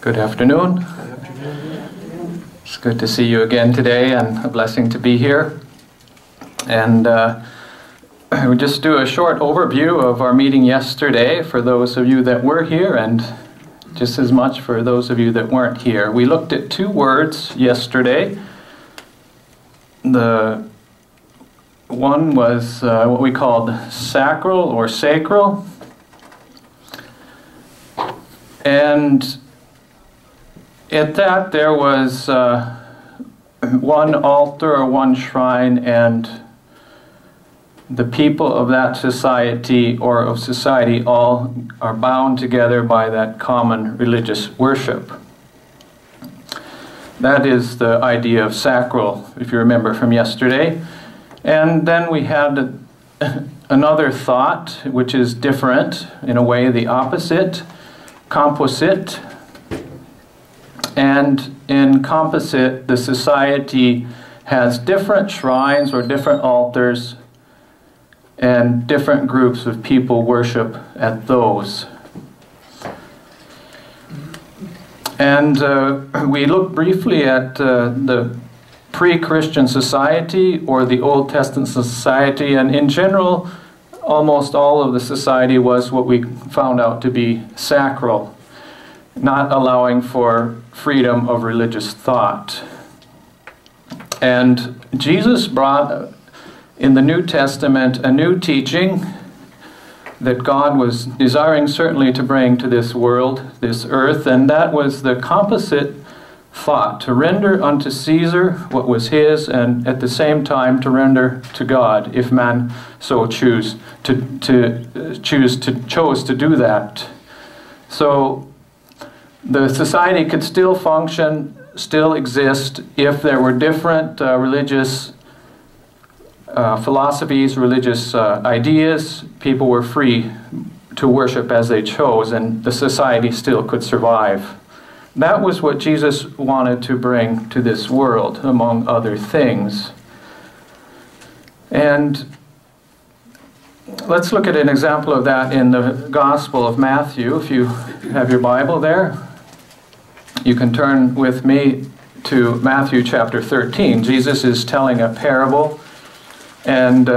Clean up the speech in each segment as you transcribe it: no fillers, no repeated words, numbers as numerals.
Good afternoon. It's good to see you again today, and a blessing to be here. And we'll just do a short overview of our meeting yesterday for those of you that were here, and just as much for those of you that weren't here. We looked at two words yesterday. The one was what we called sacral or sacral. And at that there was one altar or one shrine, and the people of that society or of society all are bound together by that common religious worship. That is the idea of sacral, if you remember from yesterday. And then we had another thought, which is different, in a way the opposite, composite. And in composite, the society has different shrines or different altars, and different groups of people worship at those. And we looked briefly at the pre-Christian society or the Old Testament society, and in general, almost all of the society was what we found out to be sacral, not allowing for freedom of religious thought. And Jesus brought in the New Testament a new teaching that God was desiring certainly to bring to this world, this earth, and that was the composite thought, to render unto Caesar what was his, and at the same time to render to God, if man so chose to do that. So the society could still function, still exist, if there were different religious philosophies, religious ideas. People were free to worship as they chose, and the society still could survive. That was what Jesus wanted to bring to this world, among other things. And let's look at an example of that in the Gospel of Matthew. If you have your Bible there, you can turn with me to Matthew chapter 13. Jesus is telling a parable, and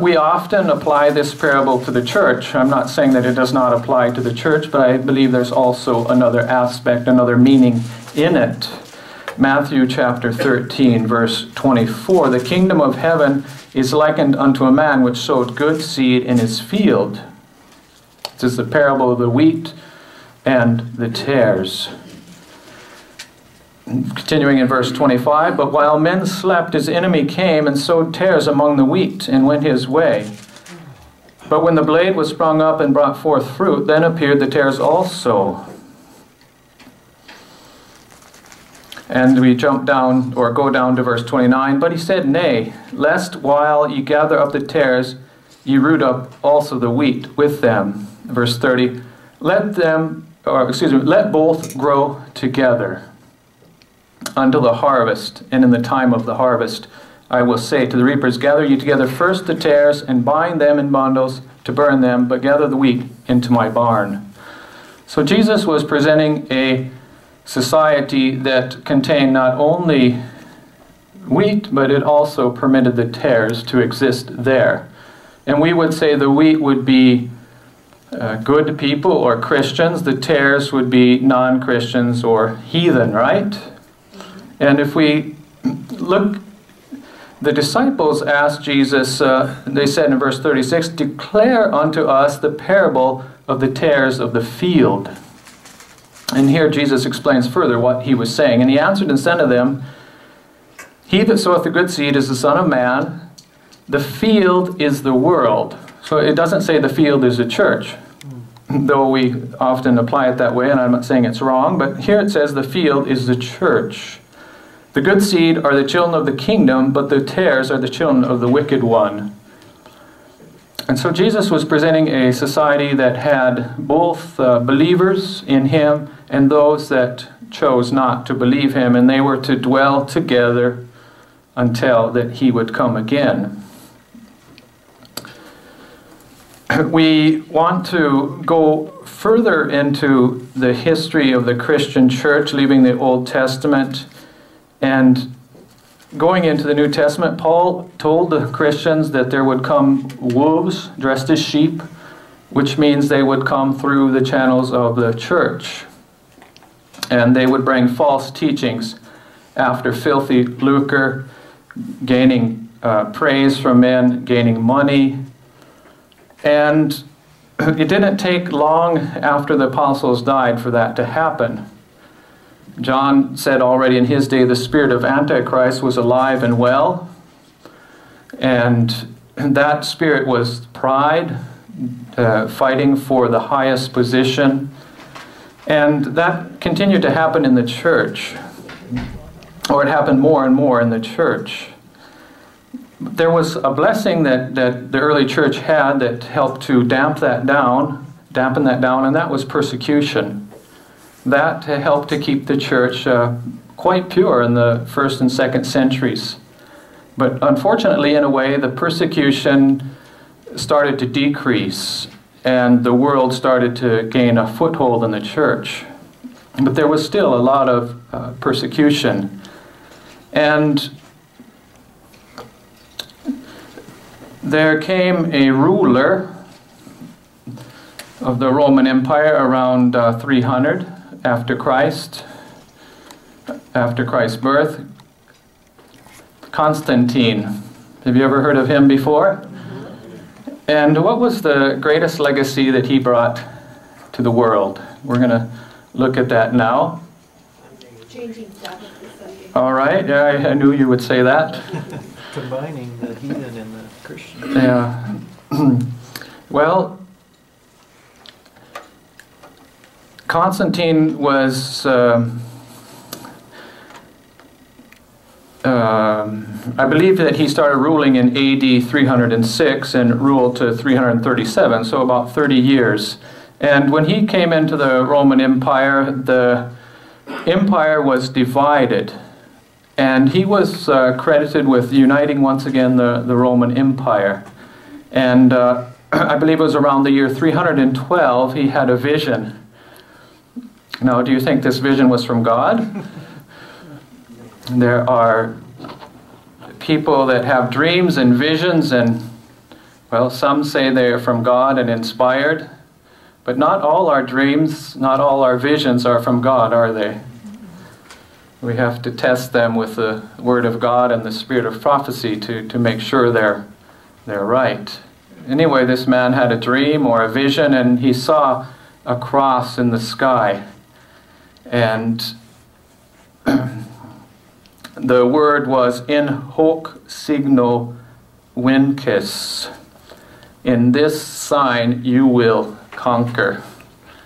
we often apply this parable to the church. I'm not saying that it does not apply to the church, but I believe there's also another aspect, another meaning in it. Matthew chapter 13, verse 24. The kingdom of heaven is likened unto a man which sowed good seed in his field. This is the parable of the wheat and the tares. Continuing in verse 25, but while men slept, his enemy came and sowed tares among the wheat and went his way. But when the blade was sprung up and brought forth fruit, then appeared the tares also. And we jump down, or go down to verse 29. But he said, nay, lest while ye gather up the tares, ye root up also the wheat with them. Verse 30, let both grow together until the harvest, and in the time of the harvest I will say to the reapers, gather ye together first the tares, and bind them in bundles to burn them, but gather the wheat into my barn. So Jesus was presenting a society that contained not only wheat, but it also permitted the tares to exist there. And we would say the wheat would be good people or Christians, the tares would be non-Christians or heathen, right? And if we look, the disciples asked Jesus, they said in verse 36, declare unto us the parable of the tares of the field. And here Jesus explains further what he was saying. And he answered and said to them, he that soweth the good seed is the Son of Man. The field is the world. So it doesn't say the field is the church, though we often apply it that way, and I'm not saying it's wrong, but here it says the field is the church. The good seed are the children of the kingdom, but the tares are the children of the wicked one. And so Jesus was presenting a society that had both believers in him and those that chose not to believe him, and they were to dwell together until that he would come again. We want to go further into the history of the Christian church, leaving the Old Testament and going into the New Testament, Paul told the Christians that there would come wolves dressed as sheep, which means they would come through the channels of the church. And they would bring false teachings after filthy lucre, gaining praise from men, gaining money. And it didn't take long after the apostles died for that to happen. John said already in his day the spirit of Antichrist was alive and well. And that spirit was pride, fighting for the highest position. And that continued to happen in the church. Or it happened more and more in the church. There was a blessing that the early church had that helped to dampen that down, and that was persecution. That helped to keep the church quite pure in the 1st and 2nd centuries. But unfortunately, in a way, the persecution started to decrease, and the world started to gain a foothold in the church. But there was still a lot of persecution. And there came a ruler of the Roman Empire around 300 after Christ's birth. Constantine. Have you ever heard of him before? And what was the greatest legacy that he brought to the world? We're going to look at that now. Changing Sabbath to Sunday. All right, yeah, I knew you would say that. Combining the heathen and the Christian. Yeah. Well, Constantine was, I believe that he started ruling in AD 306 and ruled to 337, so about 30 years. And when he came into the Roman Empire, the empire was divided. And he was credited with uniting once again the Roman Empire. And I believe it was around the year 312 he had a vision. Now, do you think this vision was from God? There are people that have dreams and visions, and, well, some say they are from God and inspired. But not all our dreams, not all our visions are from God, are they? We have to test them with the Word of God and the Spirit of prophecy to make sure they're right. Anyway, this man had a dream or a vision, and he saw a cross in the sky. And the word was in hoc signo vinces. In this sign you will conquer.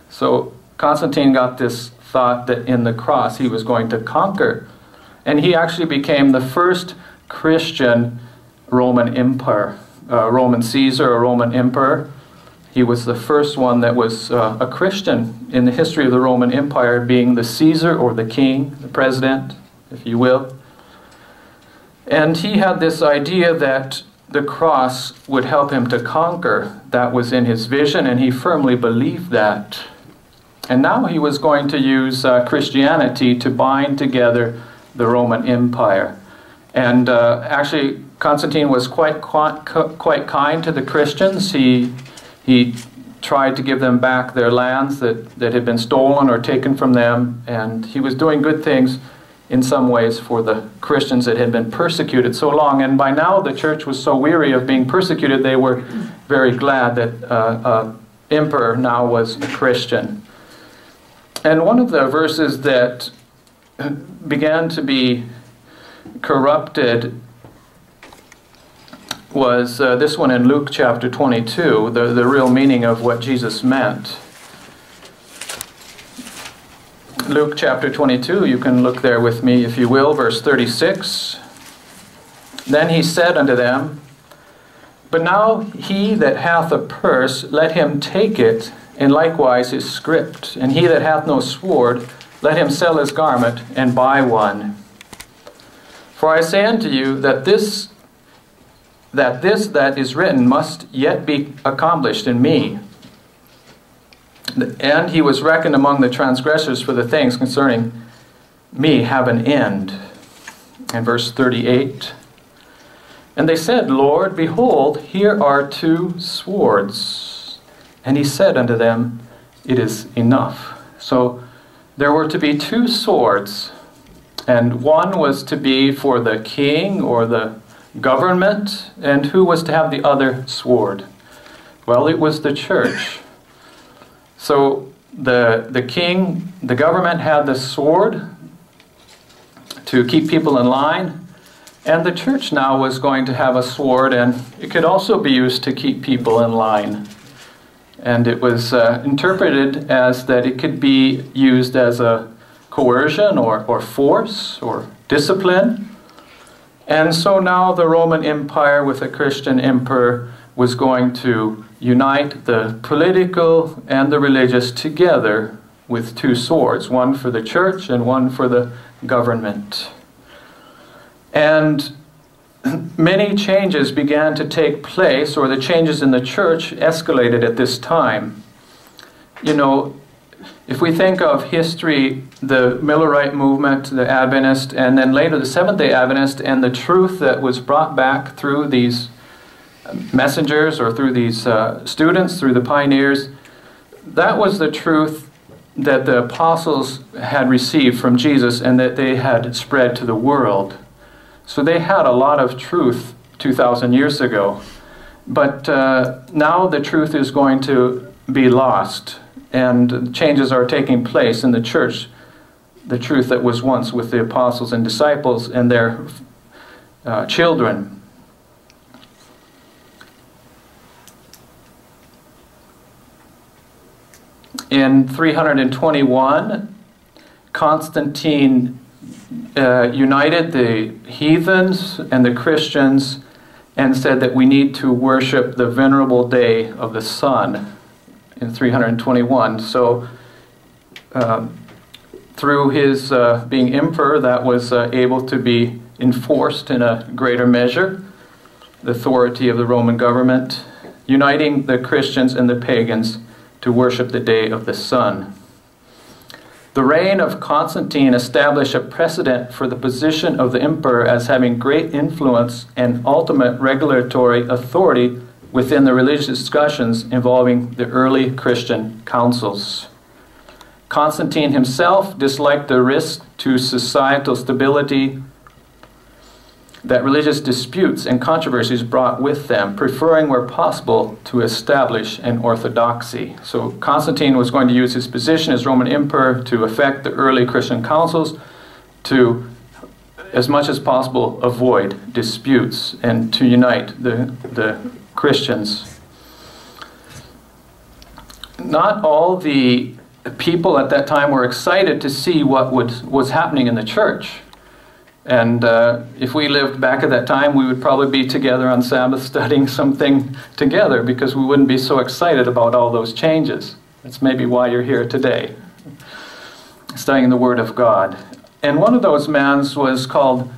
So Constantine got this thought that in the cross he was going to conquer. And he actually became the first Christian Roman emperor, Roman Caesar, a Roman emperor. He was the first one that was a Christian in the history of the Roman Empire, being the Caesar, or the king, the president, if you will. And he had this idea that the cross would help him to conquer. That was in his vision, and he firmly believed that. And now he was going to use Christianity to bind together the Roman Empire. And actually, Constantine was quite kind to the Christians. He tried to give them back their lands that had been stolen or taken from them, and he was doing good things in some ways for the Christians that had been persecuted so long. And by now the church was so weary of being persecuted, they were very glad that an emperor now was a Christian. And one of the verses that began to be corrupted was this one in Luke chapter 22, the real meaning of what Jesus meant. Luke chapter 22, you can look there with me if you will, verse 36. Then he said unto them, But now he that hath a purse, let him take it, and likewise his scrip. And he that hath no sword, let him sell his garment, and buy one. For I say unto you that this that is written must yet be accomplished in me. And he was reckoned among the transgressors, for the things concerning me have an end. And verse 38. And they said, Lord, behold, here are 2 swords. And he said unto them, it is enough. So there were to be 2 swords. And one was to be for the king or the government. And who was to have the other sword? Well, it was the church. So the king, the government had the sword to keep people in line. And the church now was going to have a sword, and it could also be used to keep people in line. And it was interpreted as that it could be used as a coercion or force or discipline. And so now the Roman Empire with a Christian emperor was going to unite the political and the religious together with 2 swords, one for the church and one for the government. And many changes began to take place, or the changes in the church escalated at this time. You know, if we think of history, the Millerite movement, the Adventist, and then later the Seventh-day Adventist, and the truth that was brought back through these messengers or through these students, through the pioneers, that was the truth that the apostles had received from Jesus and that they had spread to the world. So they had a lot of truth 2,000 years ago. But now the truth is going to be lost, and changes are taking place in the church. The truth that was once with the apostles and disciples and their children. In 321, Constantine united the heathens and the Christians and said that we need to worship the venerable day of the sun in 321. So through his being emperor, that was able to be enforced in a greater measure, the authority of the Roman government, uniting the Christians and the pagans to worship the day of the sun. The reign of Constantine established a precedent for the position of the emperor as having great influence and ultimate regulatory authority within the religious discussions involving the early Christian councils. Constantine himself disliked the risk to societal stability that religious disputes and controversies brought with them, preferring where possible to establish an orthodoxy. So Constantine was going to use his position as Roman emperor to affect the early Christian councils to, as much as possible, avoid disputes and to unite the Christians. Not all the people at that time were excited to see what was happening in the church. And if we lived back at that time, we would probably be together on Sabbath studying something together because we wouldn't be so excited about all those changes. That's maybe why you're here today, studying the Word of God. And one of those men was called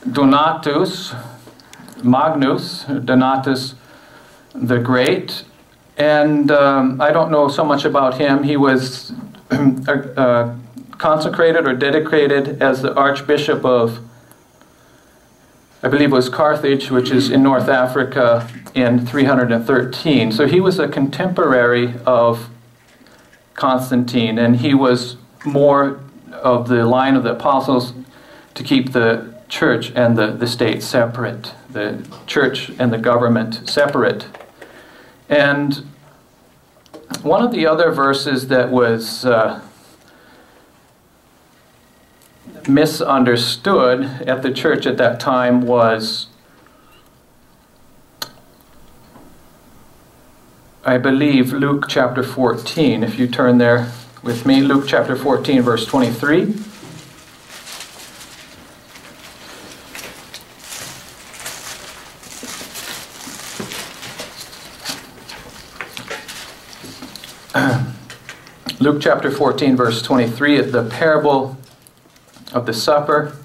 Donatus Magnus, Donatus the Great. And I don't know so much about him. He was consecrated or dedicated as the Archbishop of, I believe it was Carthage, which is in North Africa, in 313. So he was a contemporary of Constantine, and he was more of the line of the apostles to keep the church and the state separate, the church and the government separate. And one of the other verses that was misunderstood at the church at that time was, I believe, Luke chapter 14. If you turn there with me, Luke chapter 14, verse 23. Luke chapter 14, verse 23, the parable of the supper.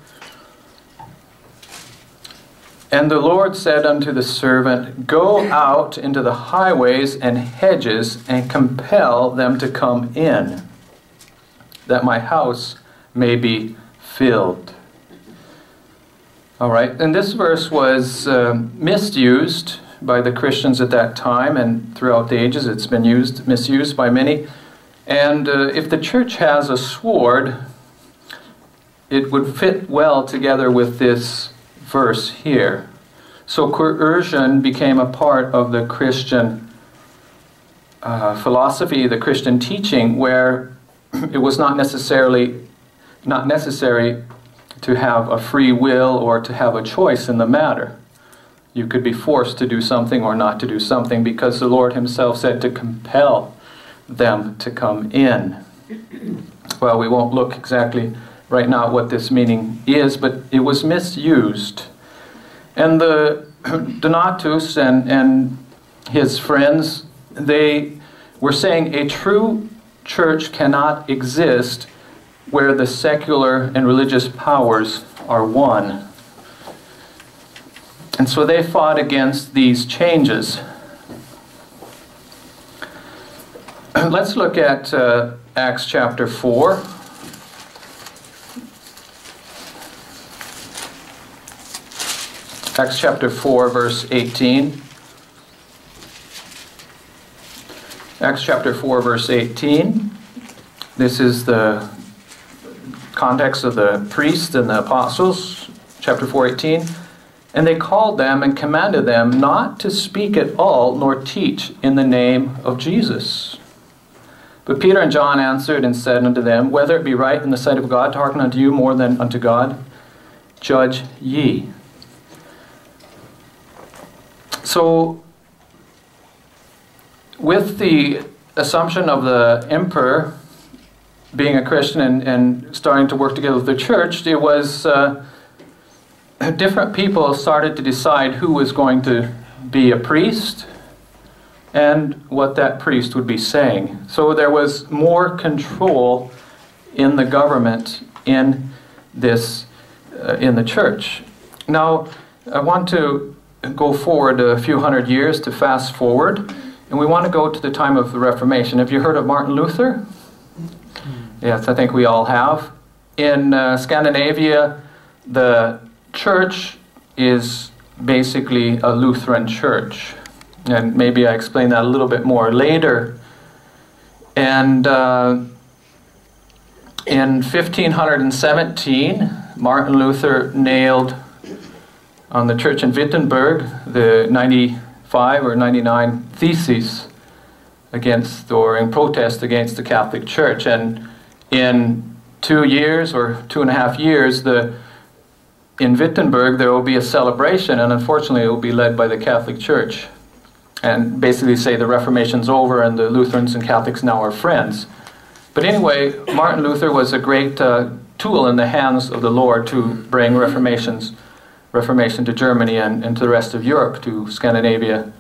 And the Lord said unto the servant, Go out into the highways and hedges, and compel them to come in, that my house may be filled. All right, and this verse was misused by the Christians at that time, and throughout the ages it's been misused by many. And if the church has a sword, it would fit well together with this verse here. So coercion became a part of the Christian philosophy, the Christian teaching, where it was not necessary to have a free will or to have a choice in the matter. You could be forced to do something or not to do something, because the Lord himself said to compel them to come in. Well, we won't look exactly right now at what this meaning is, but it was misused. And the Donatus and his friends, they were saying a true church cannot exist where the secular and religious powers are one. And so they fought against these changes. Let's look at Acts chapter 4. Acts chapter 4, verse 18. Acts chapter 4, verse 18. This is the context of the priests and the apostles. Chapter 4:18. And they called them and commanded them not to speak at all, nor teach in the name of Jesus. But Peter and John answered and said unto them, Whether it be right in the sight of God to hearken unto you more than unto God, judge ye. So, with the assumption of the emperor being a Christian and starting to work together with the church, it was different people started to decide who was going to be a priest and what that priest would be saying. So there was more control in the government in this in the church. Now, I want to go forward a few hundred years, to fast forward, and we want to go to the time of the Reformation. Have you heard of Martin Luther? Yes, I think we all have. In Scandinavia, the church is basically a Lutheran church. And maybe I explain that a little bit more later. And in 1517, Martin Luther nailed on the church in Wittenberg the 95 or 99 Theses against, or in protest against, the Catholic Church. And in 2 years or 2.5 years, in Wittenberg there will be a celebration, and unfortunately it will be led by the Catholic Church. And basically say the Reformation's over and the Lutherans and Catholics now are friends. But anyway, Martin Luther was a great tool in the hands of the Lord to bring Reformation to Germany and to the rest of Europe, to Scandinavia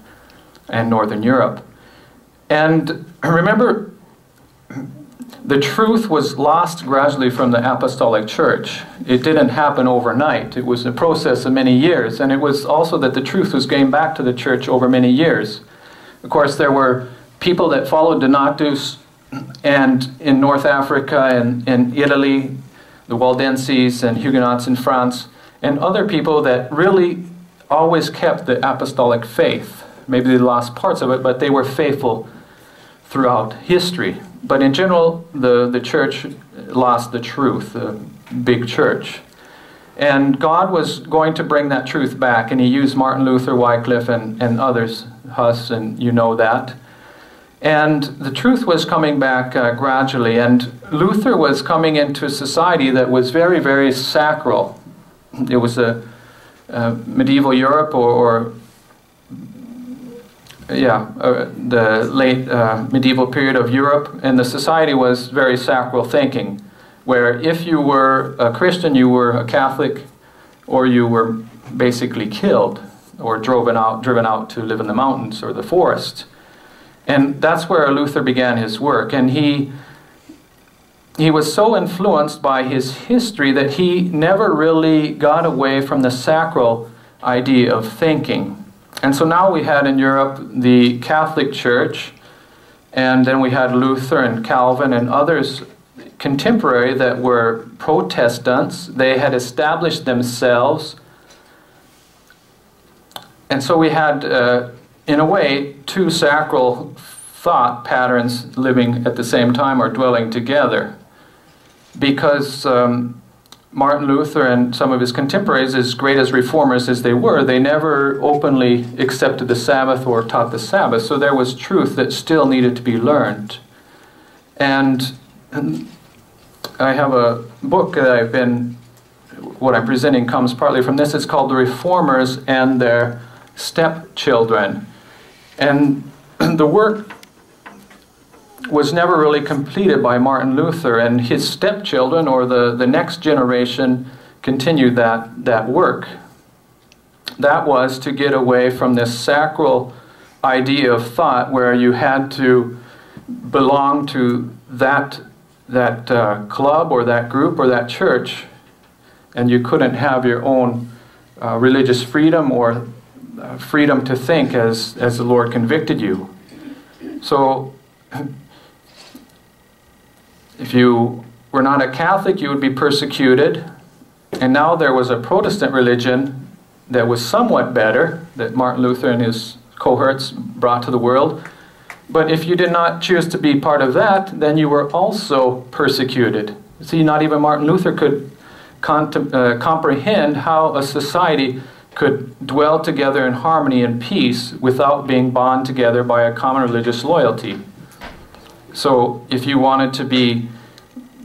and Northern Europe. And remember, the truth was lost gradually from the apostolic church. It didn't happen overnight. It was a process of many years. And it was also that the truth was gained back to the church over many years. Of course, there were people that followed Donatus, and in North Africa and in Italy, the Waldenses and Huguenots in France, and other people that really always kept the apostolic faith. Maybe they lost parts of it, but they were faithful throughout history. But in general, the church lost the truth, the big church. And God was going to bring that truth back, and he used Martin Luther, Wycliffe, and others, Huss, and you know that. And the truth was coming back gradually, and Luther was coming into a society that was very, very sacral. It was a medieval Europe, the late medieval period of Europe, and the society was very sacral thinking, where if you were a Christian, you were a Catholic, or you were basically killed or driven out to live in the mountains or the forest. And that's where Luther began his work. And he was so influenced by his history that he never really got away from the sacral idea of thinking. And so now we had in Europe the Catholic Church, and then we had Luther and Calvin and others contemporary that were Protestants. They had established themselves. And so we had, in a way, two sacral thought patterns living at the same time or dwelling together. Because Martin Luther and some of his contemporaries, as great as reformers as they were, they never openly accepted the Sabbath or taught the Sabbath. So there was truth that still needed to be learned. And I have a book that what I'm presenting comes partly from this. It's called The Reformers and Their Stepchildren. And the work was never really completed by Martin Luther, and his stepchildren, or the next generation, continued that work. That was to get away from this sacral idea of thought where you had to belong to that club or that group or that church, and you couldn't have your own religious freedom or freedom to think as the Lord convicted you. So if you were not a Catholic, you would be persecuted. And now there was a Protestant religion that was somewhat better, that Martin Luther and his cohorts brought to the world. But if you did not choose to be part of that, then you were also persecuted. See, not even Martin Luther could comprehend how a society could dwell together in harmony and peace without being bound together by a common religious loyalty. So if you wanted to be,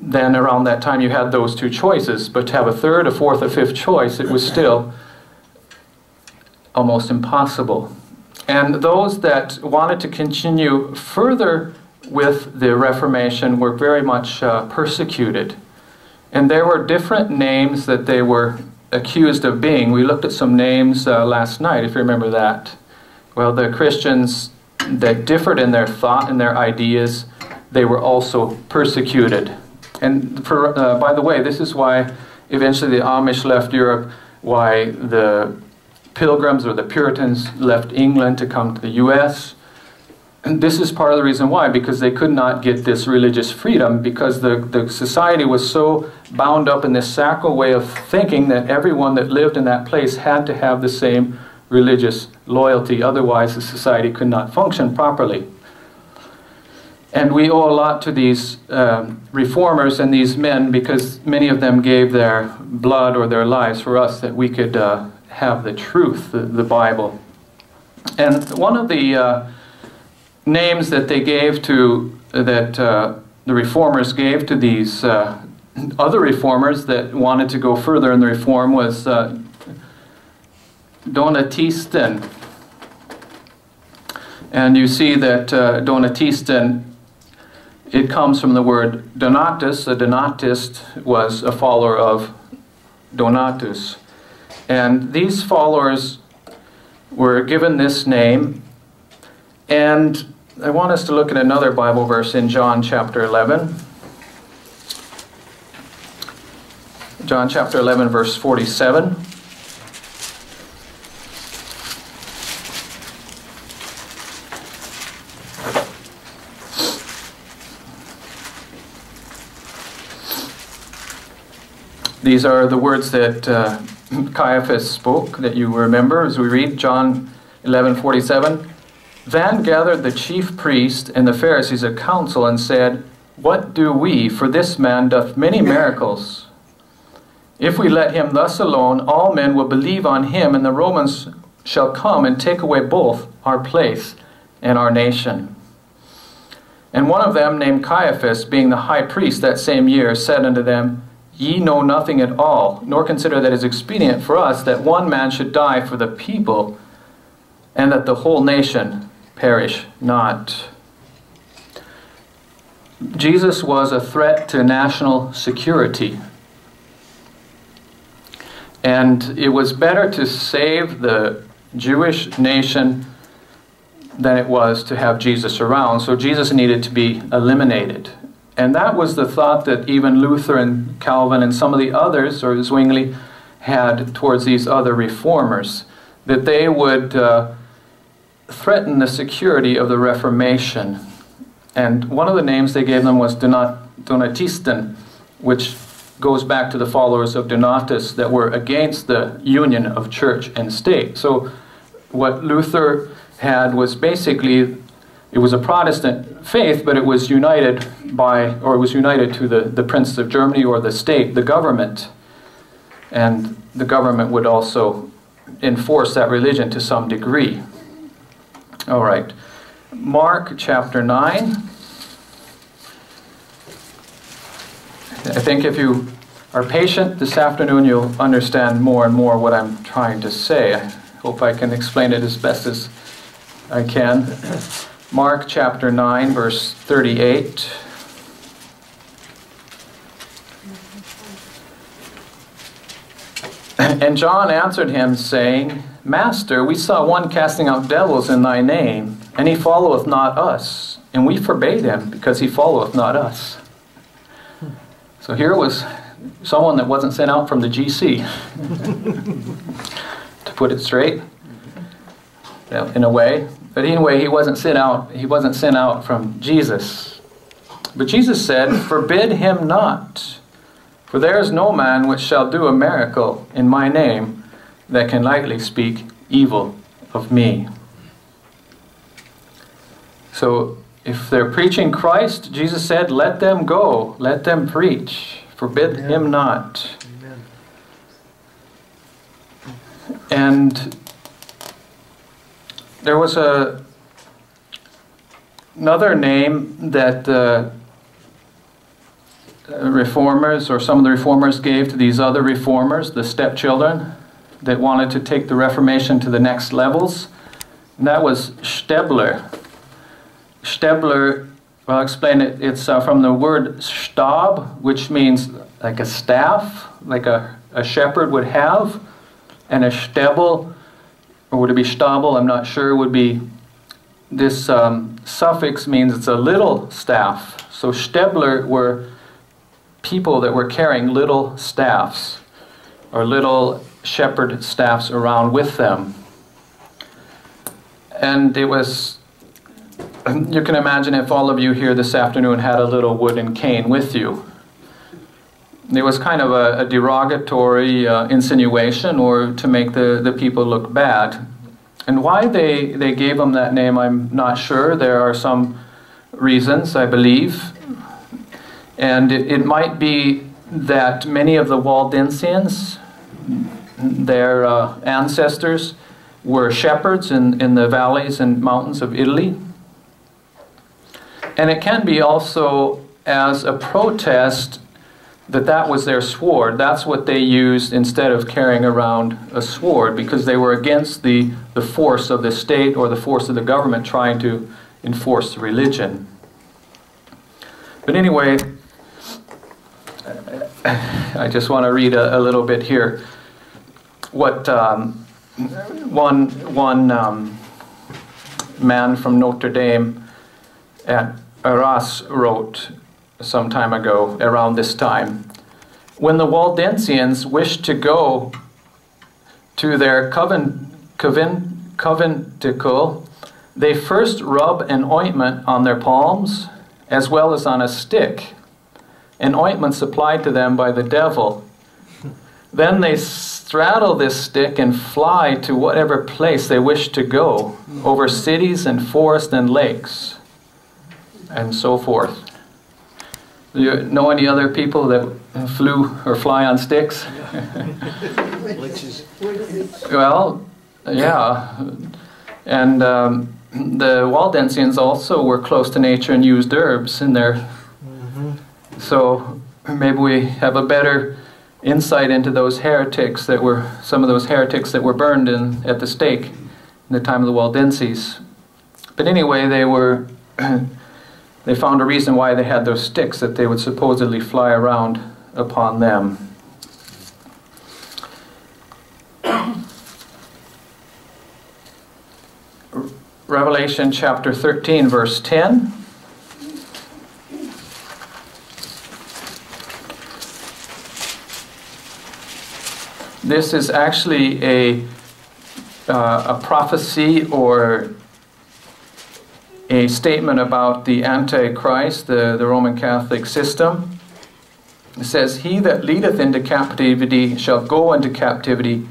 then around that time you had those two choices, but to have a third, a fourth, a fifth choice, it was still almost impossible. And those that wanted to continue further with the Reformation were very much persecuted. And there were different names that they were accused of being. We looked at some names last night, if you remember that. Well, the Christians that differed in their thought and their ideas, they were also persecuted. And by the way, this is why eventually the Amish left Europe, why the Pilgrims or the Puritans left England to come to the U.S. And this is part of the reason why, because they could not get this religious freedom, because the society was so bound up in this sacral way of thinking that everyone that lived in that place had to have the same religious loyalty. Otherwise, the society could not function properly. And we owe a lot to these reformers and these men, because many of them gave their blood or their lives for us that we could have the truth, the Bible. And one of the names that they gave to, the reformers gave to these other reformers that wanted to go further in the reform was Donatisten. And you see that Donatisten, it comes from the word Donatus. A Donatist was a follower of Donatus. And these followers were given this name. And I want us to look at another Bible verse in John chapter 11. John chapter 11, verse 47. These are the words that Caiaphas spoke, that you remember as we read John 11:47. Then gathered the chief priest and the Pharisees a council and said, "What do we? For this man doth many miracles. If we let him thus alone, all men will believe on him, and the Romans shall come and take away both our place and our nation." And one of them, named Caiaphas, being the high priest that same year, said unto them, "Ye know nothing at all, nor consider that it is expedient for us that one man should die for the people, and that the whole nation perish not." Jesus was a threat to national security. And it was better to save the Jewish nation than it was to have Jesus around. So Jesus needed to be eliminated. And that was the thought that even Luther and Calvin and some of the others, or Zwingli, had towards these other reformers, that they would threaten the security of the Reformation. And one of the names they gave them was Donatisten, which goes back to the followers of Donatus that were against the union of church and state. So what Luther had was basically, it was a Protestant faith, but it was united to the Prince of Germany, or the state, the government. And the government would also enforce that religion to some degree. All right. Mark chapter 9. I think if you are patient this afternoon, you'll understand more and more what I'm trying to say. I hope I can explain it as best as I can. Mark chapter 9, verse 38. And John answered him, saying, Master, we saw one casting out devils in thy name, and he followeth not us. And we forbade him, because he followeth not us. So here was someone that wasn't sent out from the GC. To put it straight, in a way. But anyway, he wasn't sent out from Jesus. But Jesus said, Forbid him not. For there is no man which shall do a miracle in my name that can lightly speak evil of me. So if they're preaching Christ, Jesus said, let them go, let them preach. Forbid him not. Amen. And there was another name that reformers, or some of the reformers, gave to these other reformers, the stepchildren, that wanted to take the Reformation to the next levels. And that was Stebler. Stebler, well, I'll explain it. It's from the word stab, which means like a staff, like a shepherd would have. And a stebel, or would it be stabel, I'm not sure, would be, this suffix means it's a little staff. So Stebler were people that were carrying little staffs, or little shepherd staffs around with them. And it was, you can imagine if all of you here this afternoon had a little wooden cane with you. It was kind of a derogatory insinuation, or to make the people look bad. And why they gave them that name, I'm not sure. There are some reasons, I believe. And it might be that many of the Waldensians, their ancestors, were shepherds in the valleys and mountains of Italy. And it can be also as a protest that was their sword. That's what they used instead of carrying around a sword, because they were against the force of the state or the force of the government trying to enforce religion. But anyway, I just want to read a little bit here. What one man from Notre Dame at Arras wrote some time ago, around this time. When the Waldensians wished to go to their conventicle, they first rub an ointment on their palms, as well as on a stick, an ointment supplied to them by the devil. Then they straddle this stick and fly to whatever place they wish to go, over cities and forests and lakes, and so forth. Do you know any other people that flew or fly on sticks? Well, yeah. And the Waldensians also were close to nature and used herbs in their... So maybe we have a better insight into those heretics that were, some of those heretics that were burned at the stake in the time of the Waldenses. But anyway, they found a reason why they had those sticks, that they would supposedly fly around upon them. Revelation chapter 13, verse 10. This is actually a prophecy or a statement about the Antichrist, the Roman Catholic system. It says, "He that leadeth into captivity shall go into captivity.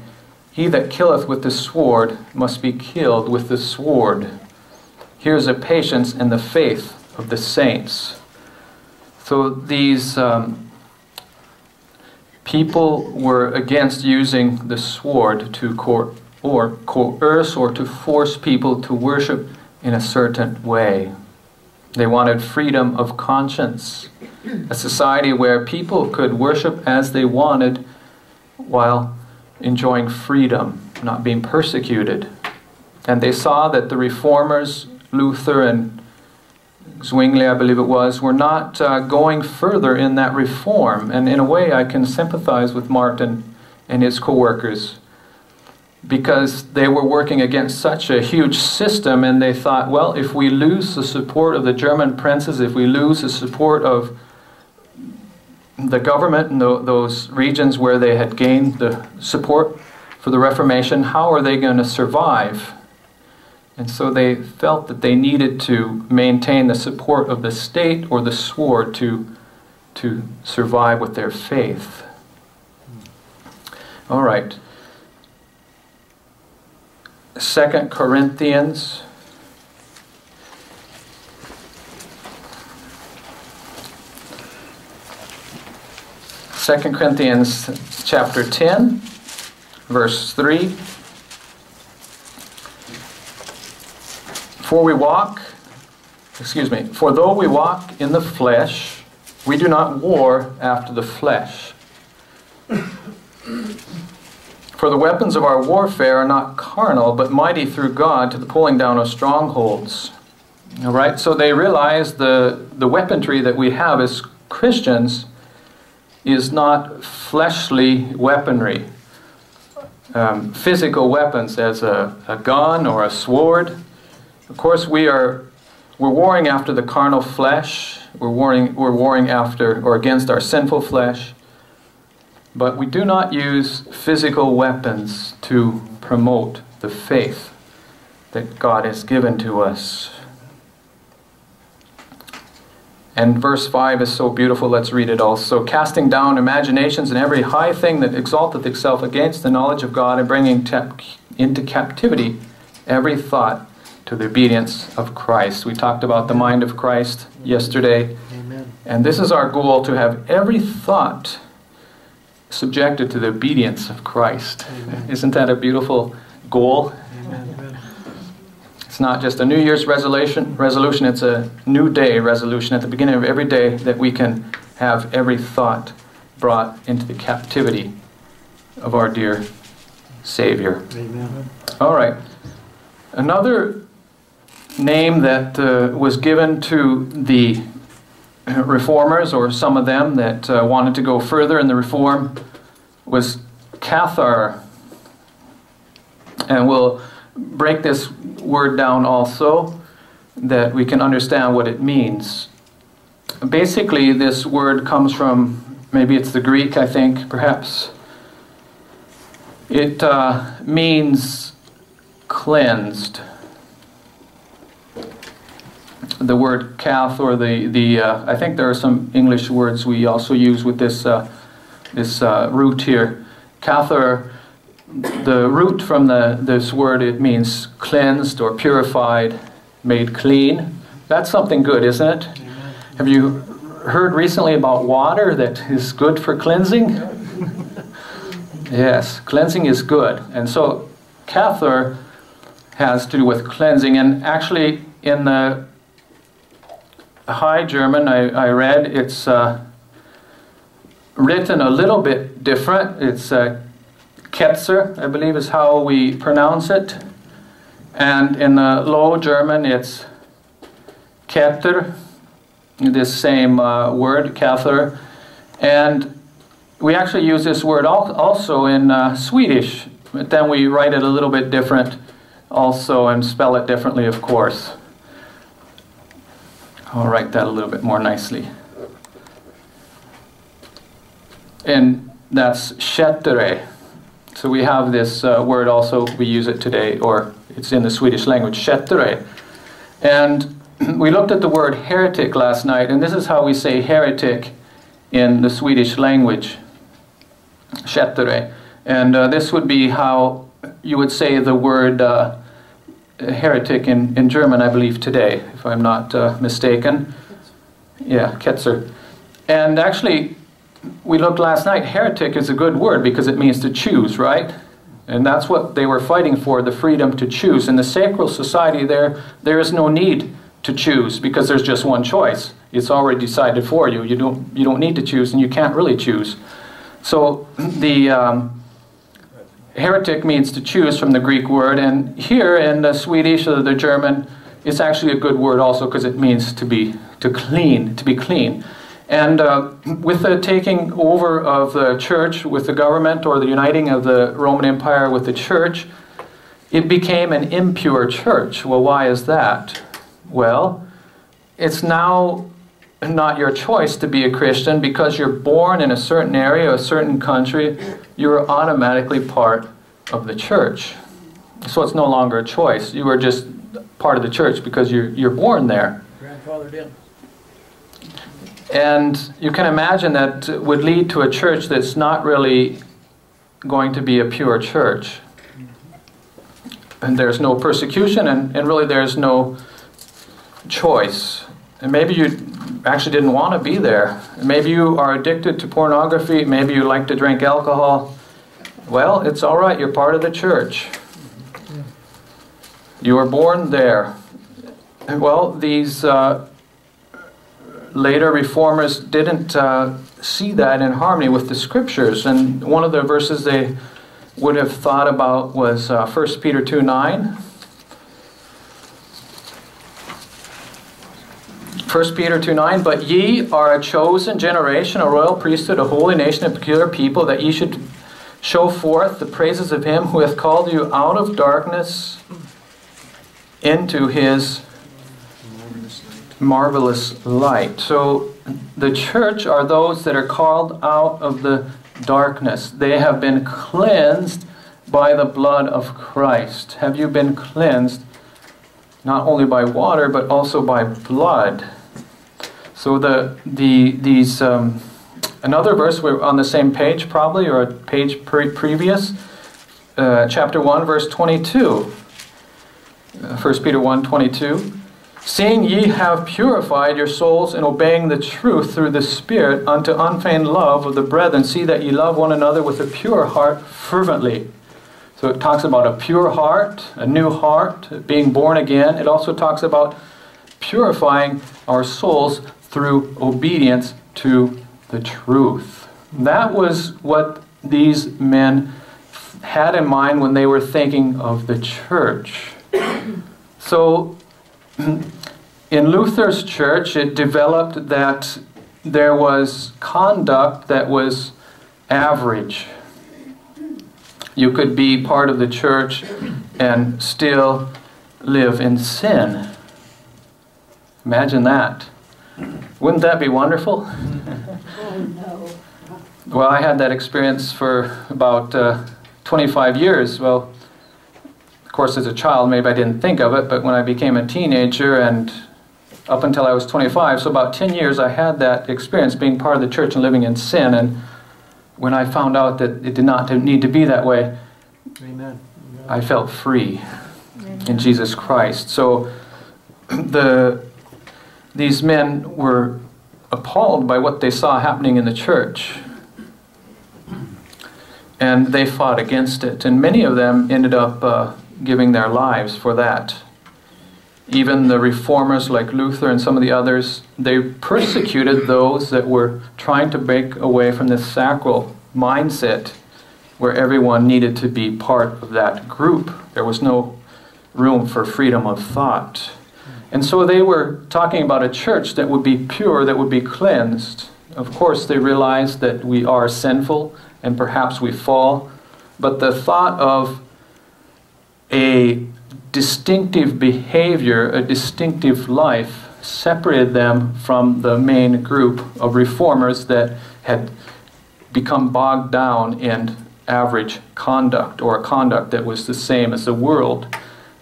He that killeth with the sword must be killed with the sword. Here's a patience and the faith of the saints." So these people were against using the sword to coerce or to force people to worship in a certain way. They wanted freedom of conscience, a society where people could worship as they wanted while enjoying freedom, not being persecuted. And they saw that the reformers, Luther and Zwingli, I believe it was, were not going further in that reform. And in a way, I can sympathize with Martin and his co-workers, because they were working against such a huge system, and they thought, well, if we lose the support of the German princes, if we lose the support of the government in those regions where they had gained the support for the Reformation, how are they going to survive? And so they felt that they needed to maintain the support of the state or the sword to survive with their faith. All right. 2 Corinthians. Chapter 10, verse 3. For though we walk in the flesh, we do not war after the flesh. For the weapons of our warfare are not carnal, but mighty through God to the pulling down of strongholds. All right, so they realize the weaponry that we have as Christians is not fleshly weaponry. Physical weapons as a gun or a sword. Of course, we're warring after the carnal flesh. We're warring after or against our sinful flesh. But we do not use physical weapons to promote the faith that God has given to us. And verse 5 is so beautiful, let's read it also. "Casting down imaginations and every high thing that exalteth itself against the knowledge of God, and bringing into captivity every thought to the obedience of Christ." We talked about the mind of Christ yesterday. Amen. And this is our goal, to have every thought subjected to the obedience of Christ. Amen. Isn't that a beautiful goal? Amen. It's not just a New Year's resolution, it's a new day resolution at the beginning of every day, that we can have every thought brought into the captivity of our dear Savior. Amen. All right. Another name that was given to the reformers, or some of them that wanted to go further in the reform, was Cathar. And we'll break this word down also, that we can understand what it means. Basically, this word comes from, maybe it's the Greek, I think, perhaps. It means cleansed. The word kath, or I think there are some English words we also use with this root here. Kathar, the root from this word, it means cleansed or purified, made clean. That's something good, isn't it? Amen. Have you heard recently about water that is good for cleansing? Yes, cleansing is good. And so Cathar has to do with cleansing. And actually in the High German I read, it's written a little bit different. It's Ketzer, I believe is how we pronounce it. And in the Low German it's Ketter, this same word, Cathar. And we actually use this word also in Swedish, but then we write it a little bit different also and spell it differently, of course. I'll write that a little bit more nicely. And that's Shettere. So we have this word also, we use it today, or it's in the Swedish language, kättere. And we looked at the word heretic last night, and this is how we say heretic in the Swedish language, kättere. And this would be how you would say the word heretic in German, I believe, today, if I'm not mistaken. Yeah, Ketzer. And actually, we looked last night, heretic is a good word because it means to choose, right? And that's what they were fighting for, the freedom to choose. In the sacral society there is no need to choose because there's just one choice. It's already decided for you. You don't need to choose, and you can't really choose. So the heretic means to choose from the Greek word, and here in the Swedish or the German, it's actually a good word also because it means to be clean. And with the taking over of the church with the government, or the uniting of the Roman Empire with the church, it became an impure church. Well, why is that? Well, it's now not your choice to be a Christian because you're born in a certain area, a certain country. You're automatically part of the church. So it's no longer a choice. You are just part of the church because you're born there. Grandfathered in. And you can imagine that would lead to a church that's not really going to be a pure church. And there's no persecution, and really there's no choice. And maybe you actually didn't want to be there. Maybe you are addicted to pornography. Maybe you like to drink alcohol. Well, it's all right. You're part of the church. You were born there. Well, these later reformers didn't see that in harmony with the scriptures. And one of the verses they would have thought about was 1 Peter 2:9. 1 Peter 2:9, but ye are a chosen generation, a royal priesthood, a holy nation, a peculiar people, that ye should show forth the praises of him who hath called you out of darkness into his marvelous light. So the church are those that are called out of the darkness. They have been cleansed by the blood of Christ. Have you been cleansed not only by water but also by blood? So these another verse, we're on the same page probably, or a page previous, chapter 1 verse 22. 1 Peter 1:22. Seeing ye have purified your souls in obeying the truth through the Spirit unto unfeigned love of the brethren, see that ye love one another with a pure heart fervently. So it talks about a pure heart, a new heart, being born again. It also talks about purifying our souls through obedience to the truth. That was what these men had in mind when they were thinking of the church. So in Luther's church, it developed that there was conduct that was average. You could be part of the church and still live in sin. Imagine that. Wouldn't that be wonderful? Oh, no. Well, I had that experience for about 25 years. Well, of course, as a child, maybe I didn't think of it, but when I became a teenager and up until I was 25, so about 10 years, I had that experience being part of the church and living in sin. And when I found out that it did not need to be that way, Amen. I felt free Amen. in Jesus Christ. So these men were appalled by what they saw happening in the church. And they fought against it. And many of them ended up giving their lives for that. Even the reformers like Luther and some of the others, they persecuted those that were trying to break away from this sacral mindset where everyone needed to be part of that group. There was no room for freedom of thought. And so they were talking about a church that would be pure, that would be cleansed. Of course, they realized that we are sinful and perhaps we fall. But the thought of a distinctive behavior, a distinctive life, separated them from the main group of reformers that had become bogged down in average conduct, or a conduct that was the same as the world.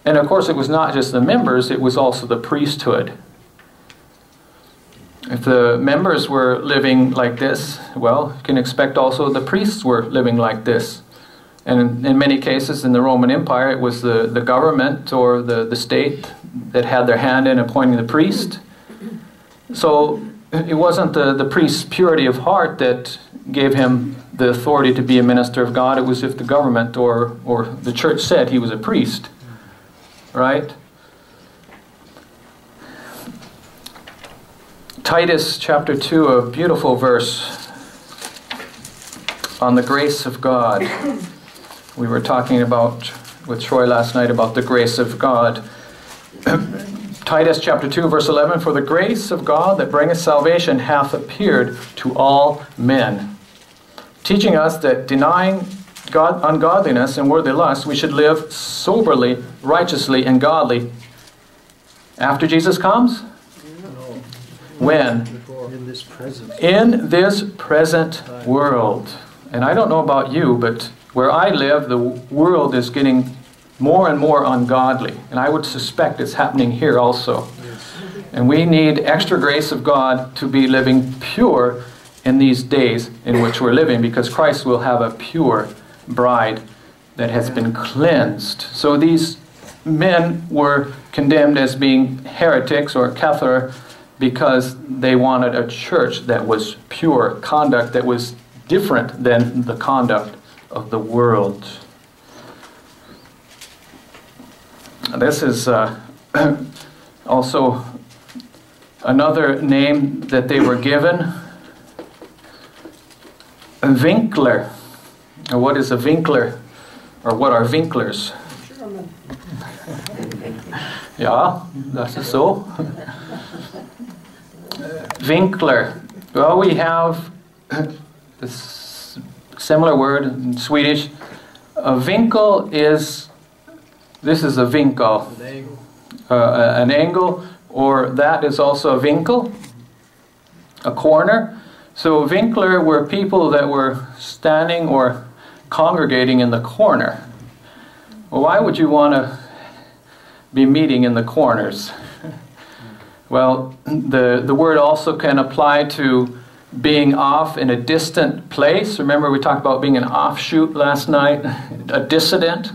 And of course it was not just the members, it was also the priesthood. If the members were living like this, well, you can expect also the priests were living like this. And in many cases in the Roman Empire, it was the government or the state that had their hand in appointing the priest. So it wasn't the priest's purity of heart that gave him the authority to be a minister of God. It was if the government or the church said he was a priest. Right? Titus chapter 2, a beautiful verse on the grace of God. We were talking about with Troy last night about the grace of God. Titus chapter 2, verse 11, "For the grace of God that bringeth salvation hath appeared to all men, teaching us that denying ungodliness and worldly lust, we should live soberly, righteously, and godly." After Jesus comes? When? In this present world. And I don't know about you, but where I live, the world is getting more and more ungodly. And I would suspect it's happening here also. And we need extra grace of God to be living pure in these days in which we're living, because Christ will have a pure bride that has been cleansed. So these men were condemned as being heretics or Krueger because they wanted a church that was pure, conduct that was different than the conduct of the world. This is also another name that they were given. Winkler. What is a Winkler? Or what are Winklers? German. Ja, das ist so. Winkler. Well, we have this similar word in Swedish. A winkel is, this is a winkel. An angle, or that is also a winkel, a corner. So Winkler were people that were standing or congregating in the corner. Well, why would you want to be meeting in the corners? Well, the word also can apply to being off in a distant place. Remember we talked about being an offshoot last night, a dissident.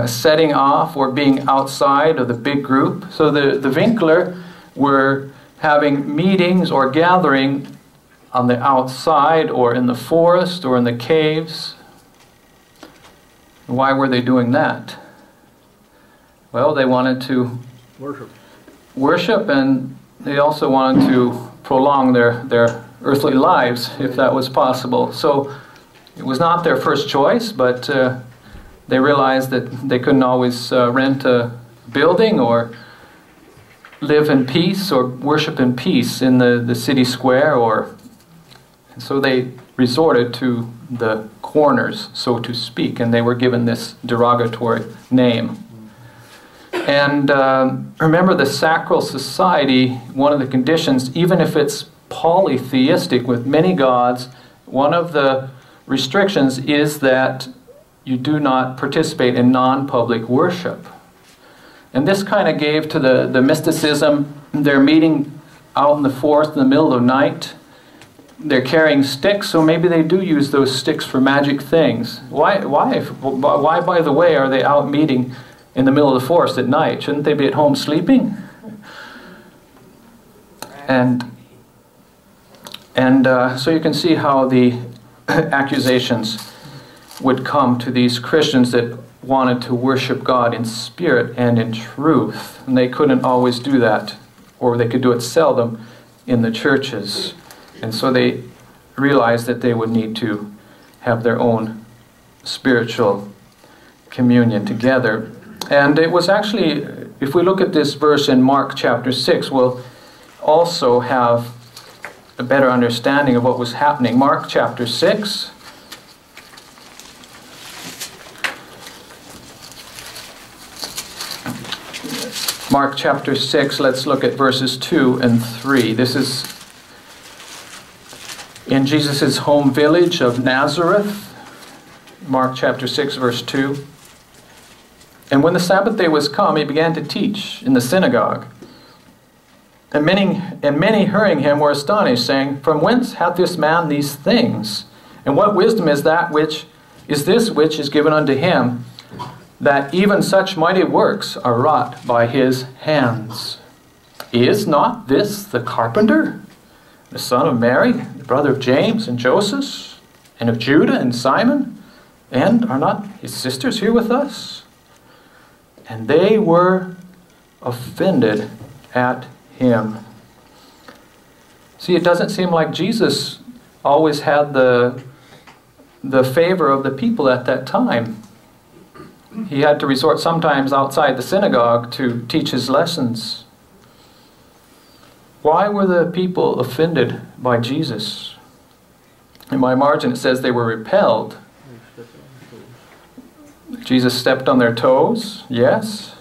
Setting off or being outside of the big group. So the Winkler were having meetings or gathering on the outside or in the forest or in the caves. Why were they doing that? Well, they wanted to worship, and they also wanted to prolong their earthly lives if that was possible. So it was not their first choice, but they realized that they couldn't always rent a building or live in peace or worship in peace in the city square, and so they resorted to the corners, so to speak, and they were given this derogatory name. And remember, the Sacral society, one of the conditions, even if it's polytheistic with many gods, one of the restrictions is that you do not participate in non-public worship. And this kind of gave to the mysticism. They're meeting out in the forest in the middle of the night. They're carrying sticks, so maybe they do use those sticks for magic things. Why, by the way, are they out meeting in the middle of the forest at night? Shouldn't they be at home sleeping? And so you can see how the accusations would come to these Christians that wanted to worship God in spirit and in truth. And they couldn't always do that, or they could do it seldom in the churches. And so they realized that they would need to have their own spiritual communion together. And it was actually, if we look at this verse in Mark chapter 6, we'll also have a better understanding of what was happening. Mark chapter 6. Mark chapter 6, let's look at verses 2 and 3. This is in Jesus' home village of Nazareth, Mark chapter 6, verse 2. And when the Sabbath day was come, he began to teach in the synagogue. And many hearing him were astonished, saying, From whence hath this man these things? And what wisdom is this which is given unto him, that even such mighty works are wrought by his hands? Is not this the carpenter, the son of Mary, the brother of James and Joseph, and of Judah and Simon? And are not his sisters here with us? And they were offended at him. See, it doesn't seem like Jesus always had the favor of the people at that time. He had to resort sometimes outside the synagogue to teach his lessons. Why were the people offended by Jesus? In my margin it says they were repelled. Jesus stepped on their toes, yes.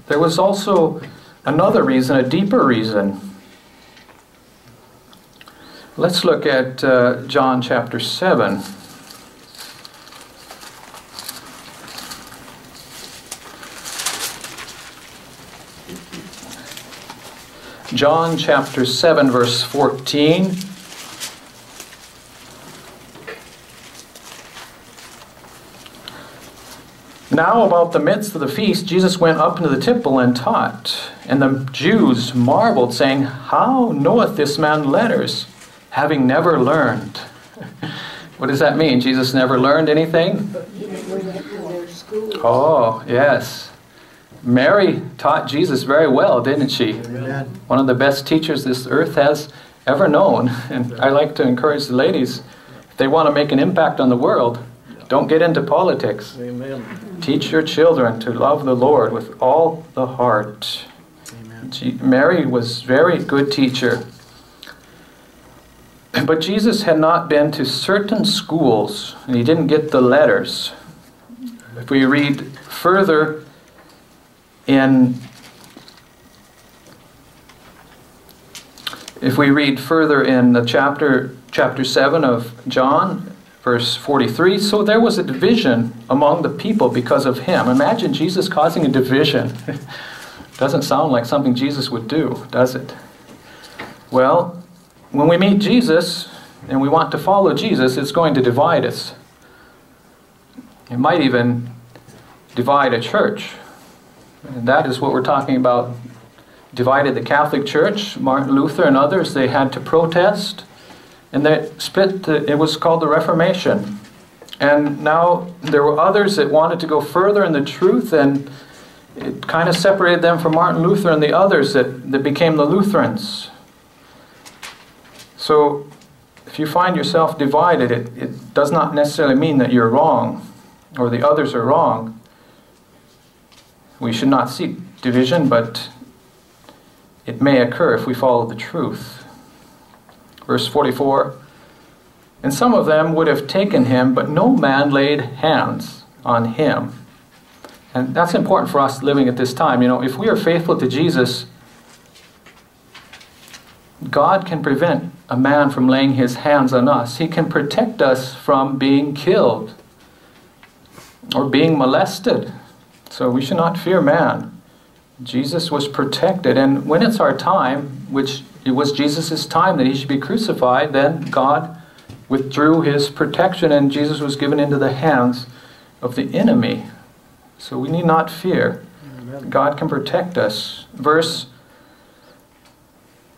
There was also another reason, a deeper reason. Let's look at John chapter 7. John chapter 7, verse 14. Now about the midst of the feast, Jesus went up into the temple and taught. And the Jews marveled, saying, How knoweth this man letters, having never learned? What does that mean? Jesus never learned anything? Oh, yes. Mary taught Jesus very well, didn't she? Amen. One of the best teachers this earth has ever known. And I like to encourage the ladies, if they want to make an impact on the world, don't get into politics. Amen. Teach your children to love the Lord with all the heart. Amen. Mary was a very good teacher. But Jesus had not been to certain schools, and he didn't get the letters. If we read further in the chapter 7 of John, verse 43, so there was a division among the people because of him. Imagine Jesus causing a division. Doesn't sound like something Jesus would do, does it? Well, when we meet Jesus and we want to follow Jesus, it's going to divide us. It might even divide a church. And that is what we're talking about. Divided the Catholic Church. Martin Luther and others, they had to protest. And they split. It was called the Reformation. And now there were others that wanted to go further in the truth, and it kind of separated them from Martin Luther and the others that became the Lutherans. So if you find yourself divided, it does not necessarily mean that you're wrong or the others are wrong. We should not seek division, but it may occur if we follow the truth. Verse 44, and some of them would have taken him, but no man laid hands on him. And that's important for us living at this time. You know, if we are faithful to Jesus, God can prevent a man from laying his hands on us. He can protect us from being killed or being molested. So we should not fear man. Jesus was protected. And when it's our time, which it was Jesus' time that he should be crucified, then God withdrew his protection and Jesus was given into the hands of the enemy. So we need not fear. Amen. God can protect us. Verse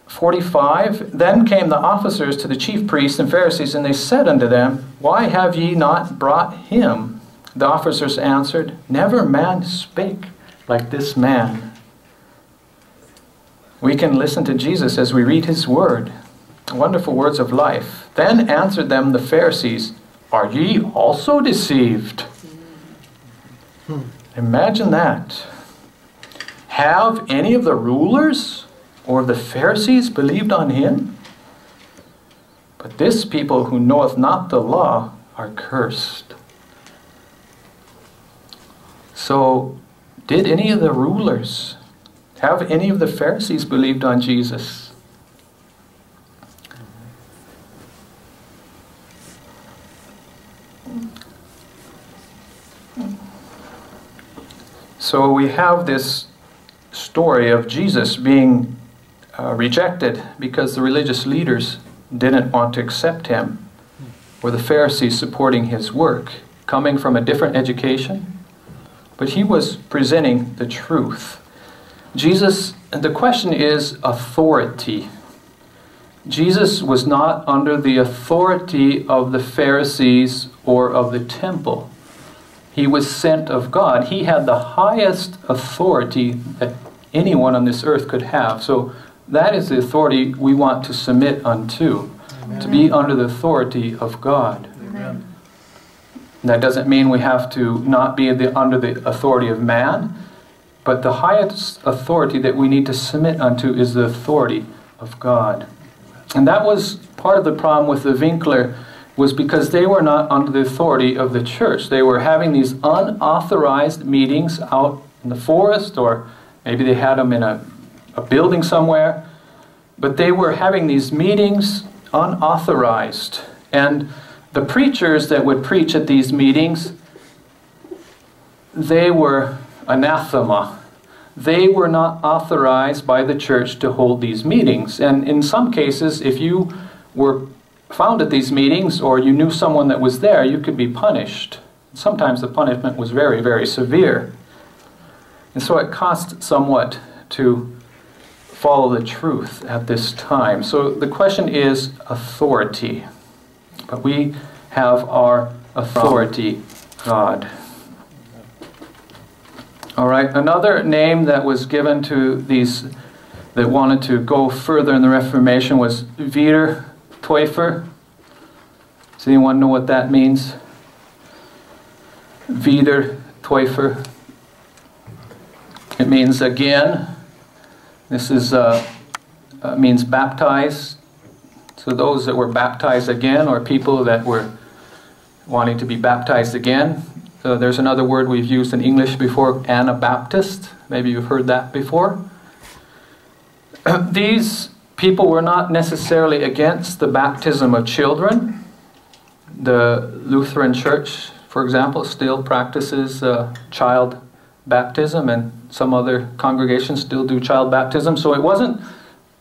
45, then came the officers to the chief priests and Pharisees, and they said unto them, Why have ye not brought him? The officers answered, Never man spake like this man. We can listen to Jesus as we read his word. Wonderful words of life. Then answered them the Pharisees, Are ye also deceived? Imagine that. Have any of the rulers or the Pharisees believed on him? But this people who knoweth not the law are cursed. So, did any of the rulers, have any of the Pharisees believed on Jesus? So we have this story of Jesus being rejected because the religious leaders didn't want to accept him, or the Pharisees supporting his work, coming from a different education. But he was presenting the truth. Jesus, the question is authority. Jesus was not under the authority of the Pharisees or of the temple. He was sent of God. He had the highest authority that anyone on this earth could have. So that is the authority we want to submit unto. Amen. To be under the authority of God. Amen. That doesn't mean we have to not be under the authority of man, but the highest authority that we need to submit unto is the authority of God. And that was part of the problem with the Winkler, was because they were not under the authority of the church. They were having these unauthorized meetings out in the forest, or maybe they had them in a building somewhere. But they were having these meetings unauthorized. And the preachers that would preach at these meetings, they were anathema. They were not authorized by the church to hold these meetings. And in some cases, if you were found at these meetings or you knew someone that was there, you could be punished. Sometimes the punishment was very, very severe. And so it cost somewhat to follow the truth at this time. So the question is authority. But we have our authority, God. All right, another name that was given to these that wanted to go further in the Reformation was Wiedertäufer. Does anyone know what that means? Wiedertäufer. It means again. This is means baptized. So those that were baptized again, or people that were wanting to be baptized again. There's another word we've used in English before, Anabaptist. Maybe you've heard that before. These people were not necessarily against the baptism of children. The Lutheran Church, for example, still practices child baptism, and some other congregations still do child baptism. So it wasn't,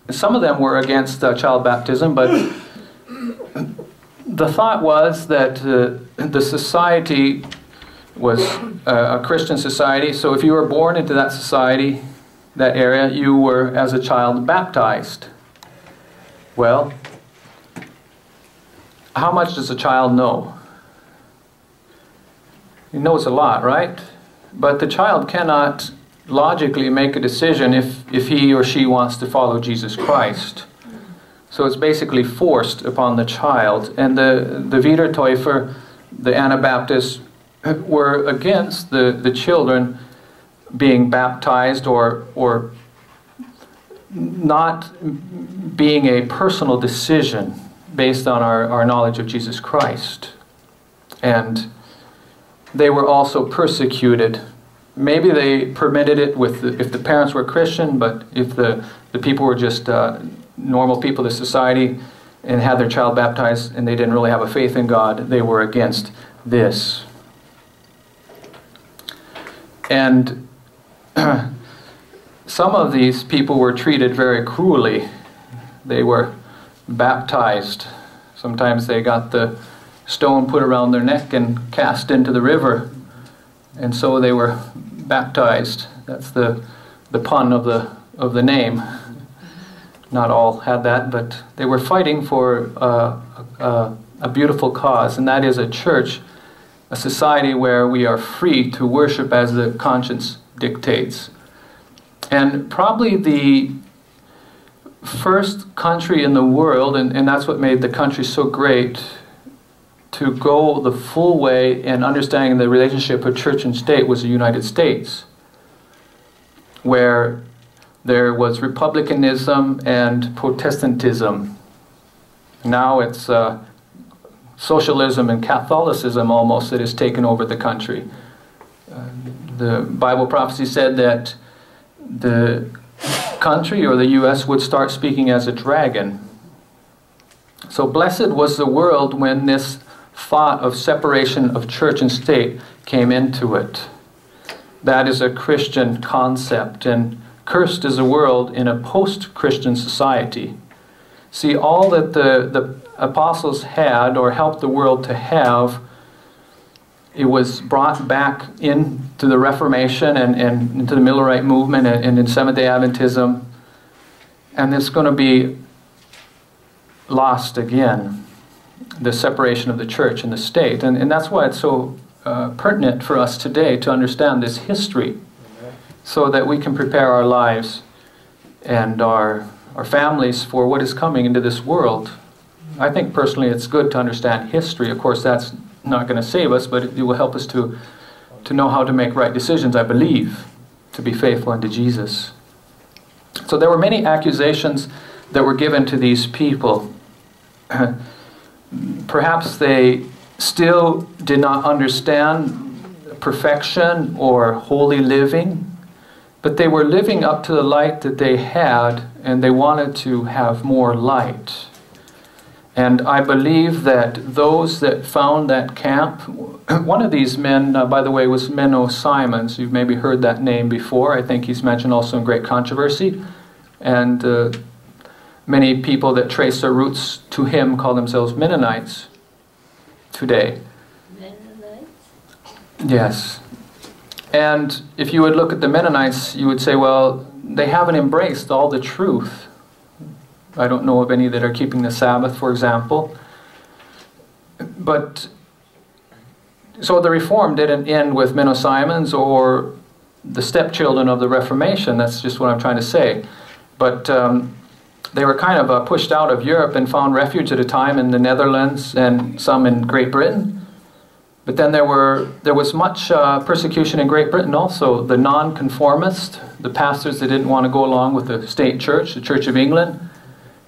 some of them were against child baptism, but the thought was that the society was a Christian society, so if you were born into that society, that area, you were, as a child, baptized. Well, how much does a child know? He knows a lot, right? But the child cannot logically make a decision if he or she wants to follow Jesus Christ. So it's basically forced upon the child. And the Wiedertäufer, the Anabaptists, were against the children being baptized or not being a personal decision based on our knowledge of Jesus Christ. And they were also persecuted. Maybe they permitted it if the parents were Christian, but if the people were just normal people of society and had their child baptized and they didn't really have a faith in God, they were against this. And some of these people were treated very cruelly. They were baptized. Sometimes they got the stone put around their neck and cast into the river. And so they were baptized. That's the pun of the name. Not all had that, but they were fighting for a beautiful cause, and that is a church, a society where we are free to worship as the conscience dictates. And probably the first country in the world, and that's what made the country so great, to go the full way in understanding the relationship of church and state was the United States, where there was republicanism and Protestantism. Now it's socialism and Catholicism almost that has taken over the country. The Bible prophecy said that the country, or the U.S., would start speaking as a dragon. So blessed was the world when this thought of separation of church and state came into it. That is a Christian concept, and cursed is a world in a post-Christian society. See, all that the apostles had or helped the world to have, it was brought back into the Reformation and into the Millerite movement and in Seventh-day Adventism, and it's going to be lost again, the separation of the church and the state. And that's why it's so pertinent for us today to understand this history, so that we can prepare our lives and our families for what is coming into this world. I think personally it's good to understand history. Of course, that's not going to save us, but it will help us to know how to make right decisions, I believe, to be faithful unto Jesus. So there were many accusations that were given to these people. Perhaps they still did not understand perfection or holy living, but they were living up to the light that they had, and they wanted to have more light. And I believe that those that found that camp, one of these men, by the way, was Menno Simons. You've maybe heard that name before. I think he's mentioned also in Great Controversy. And many people that trace their roots to him call themselves Mennonites today. Mennonites? Yes. And if you would look at the Mennonites, you would say, well, they haven't embraced all the truth. I don't know of any that are keeping the Sabbath, for example. But, so the Reform didn't end with Menno Simons or the stepchildren of the Reformation. That's just what I'm trying to say. But they were kind of pushed out of Europe and found refuge at a time in the Netherlands and some in Great Britain. But then there was much persecution in Great Britain also. The non-conformists, the pastors that didn't want to go along with the state church, the Church of England,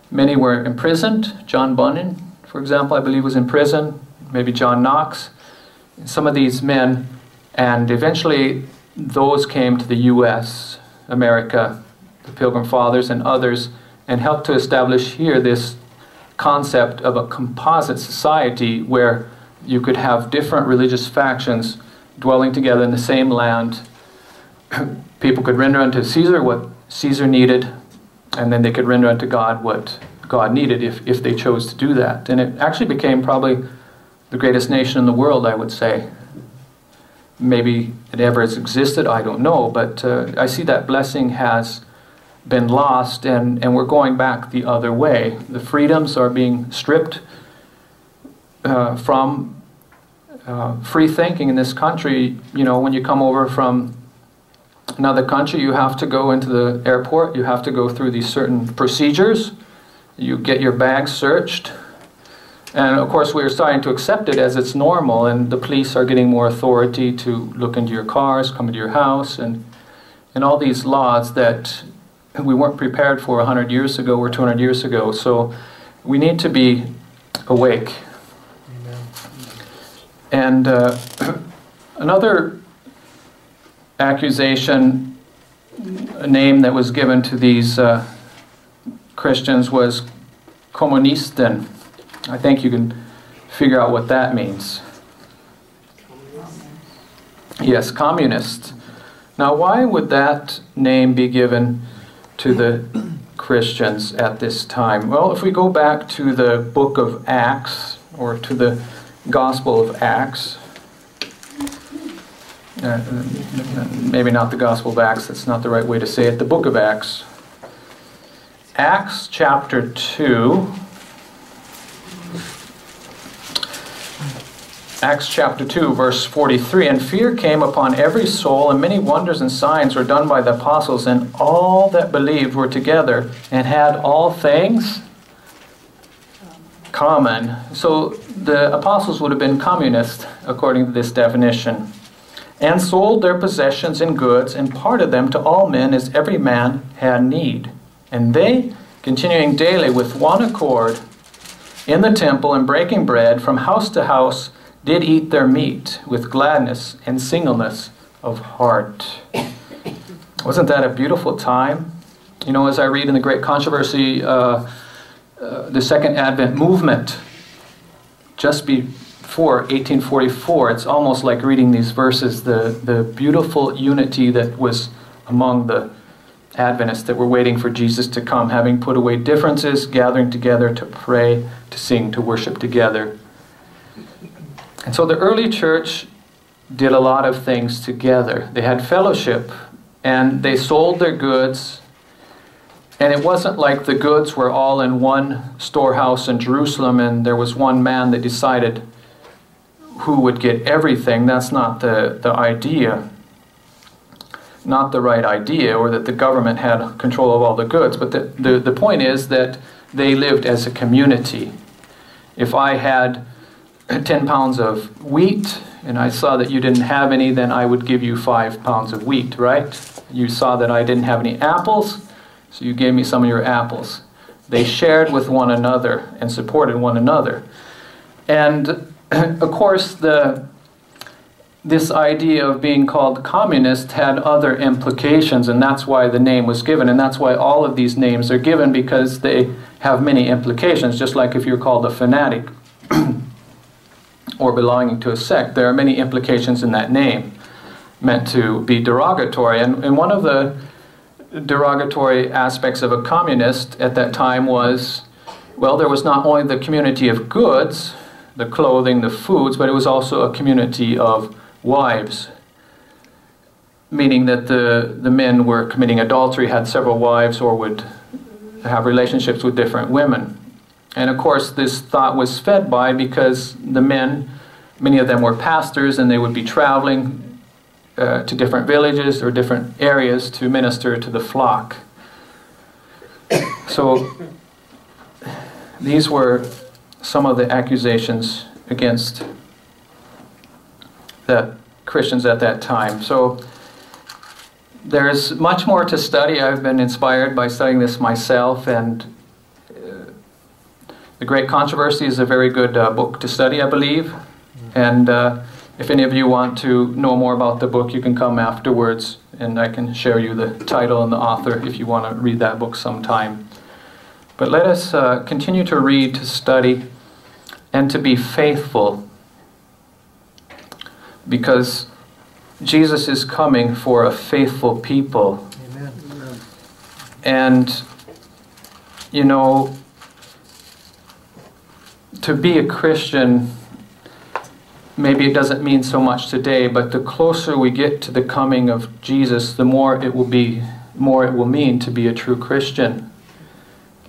many were imprisoned. John Bunyan, for example, I believe was in prison. Maybe John Knox. Some of these men, and eventually those came to the U.S., America, the Pilgrim Fathers and others, and helped to establish here this concept of a composite society where you could have different religious factions dwelling together in the same land. People could render unto Caesar what Caesar needed, and then they could render unto God what God needed if they chose to do that. And it actually became probably the greatest nation in the world, I would say. Maybe it ever has existed, I don't know, but I see that blessing has been lost, and we're going back the other way. The freedoms are being stripped from free thinking in this country. You know, when you come over from another country, you have to go into the airport, you have to go through these certain procedures, you get your bag searched, and of course we're starting to accept it as it's normal, and the police are getting more authority to look into your cars, come into your house, and all these laws that we weren't prepared for 100 years ago or 200 years ago. So we need to be awake. And another accusation, a name that was given to these Christians was Kommunisten. I think you can figure out what that means. Yes, communist. Now, why would that name be given to the Christians at this time? Well, if we go back to the book of Acts, or to the Gospel of Acts, maybe not the Gospel of Acts, that's not the right way to say it, the book of Acts. Acts chapter 2. Acts chapter 2, verse 43, "And fear came upon every soul, and many wonders and signs were done by the apostles, and all that believed were together, and had all things common." So the apostles would have been communists, according to this definition. "And sold their possessions and goods, and parted them to all men as every man had need. And they, continuing daily with one accord in the temple, and breaking bread from house to house, did eat their meat with gladness and singleness of heart." Wasn't that a beautiful time? You know, as I read in the Great Controversy, the Second Advent movement, just 1844, it's almost like reading these verses, the beautiful unity that was among the Adventists that were waiting for Jesus to come, having put away differences, gathering together to pray, to sing, to worship together. And so the early church did a lot of things together. They had fellowship, and they sold their goods. And it wasn't like the goods were all in one storehouse in Jerusalem and there was one man that decided who would get everything. That's not the idea. Not the right idea, or that the government had control of all the goods. But the point is that they lived as a community. If I had 10 pounds of wheat and I saw that you didn't have any, then I would give you 5 pounds of wheat, right? You saw that I didn't have any apples, so you gave me some of your apples. They shared with one another and supported one another. And of course, this idea of being called communist had other implications, and that's why the name was given. And that's why all of these names are given, because they have many implications. Just like if you're called a fanatic or belonging to a sect, there are many implications in that name meant to be derogatory. And one of the derogatory aspects of a communist at that time was, well, there was not only the community of goods, the clothing, the foods, but it was also a community of wives, meaning that the men were committing adultery, had several wives, or would have relationships with different women. And of course this thought was fed by, because the men, many of them were pastors, and they would be traveling to different villages or different areas to minister to the flock. So these were some of the accusations against the Christians at that time. So there's much more to study. I've been inspired by studying this myself, and The Great Controversy is a very good book to study, I believe. And if any of you want to know more about the book, you can come afterwards, and I can share you the title and the author if you want to read that book sometime. But let us continue to read, to study, and to be faithful, because Jesus is coming for a faithful people. Amen. And, you know, to be a Christian, maybe it doesn't mean so much today, but the closer we get to the coming of Jesus, the more it will mean to be a true Christian.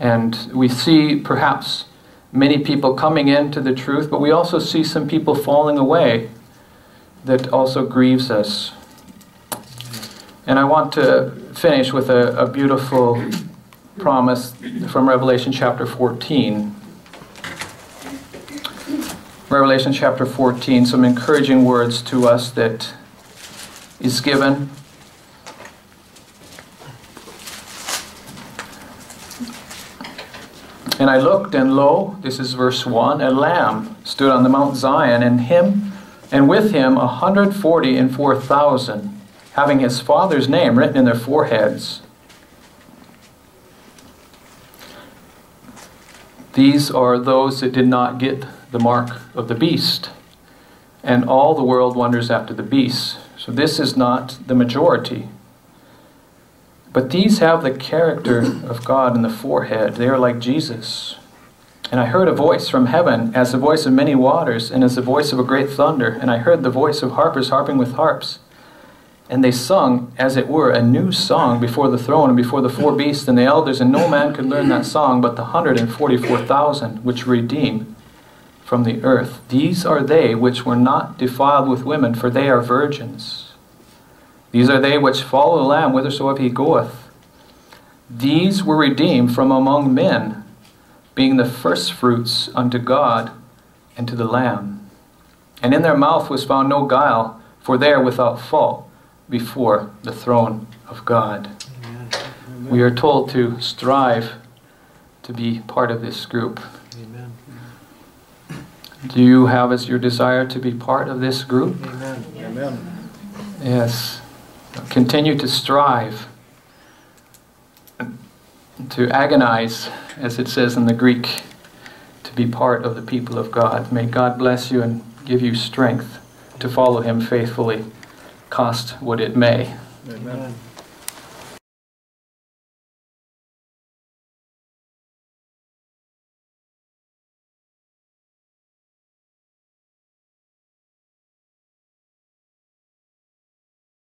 And we see perhaps many people coming into the truth, but we also see some people falling away. That also grieves us. And I want to finish with a beautiful promise from Revelation chapter 14. Revelation chapter 14, some encouraging words to us that is given. And I looked, and lo, this is verse 1, a lamb stood on the Mount Zion, and with him 144,000, having his Father's name written in their foreheads. These are those that did not get the mark of the beast. And all the world wonders after the beast. So this is not the majority. But these have the character of God in the forehead. They are like Jesus. And I heard a voice from heaven, as the voice of many waters, and as the voice of a great thunder. And I heard the voice of harpers harping with harps. And they sung, as it were, a new song before the throne and before the four beasts and the elders. And no man could learn that song but the 144,000 which redeemed from the earth. These are they which were not defiled with women, for they are virgins. These are they which follow the Lamb whithersoever he goeth. These were redeemed from among men, being the firstfruits unto God and to the Lamb. And in their mouth was found no guile, for they are without fault before the throne of God. Amen. We are told to strive to be part of this group. Amen. Do you have as your desire to be part of this group? Amen. Amen. Yes. Continue to strive, to agonize, as it says in the Greek, to be part of the people of God. May God bless you and give you strength to follow him faithfully, cost what it may. Amen.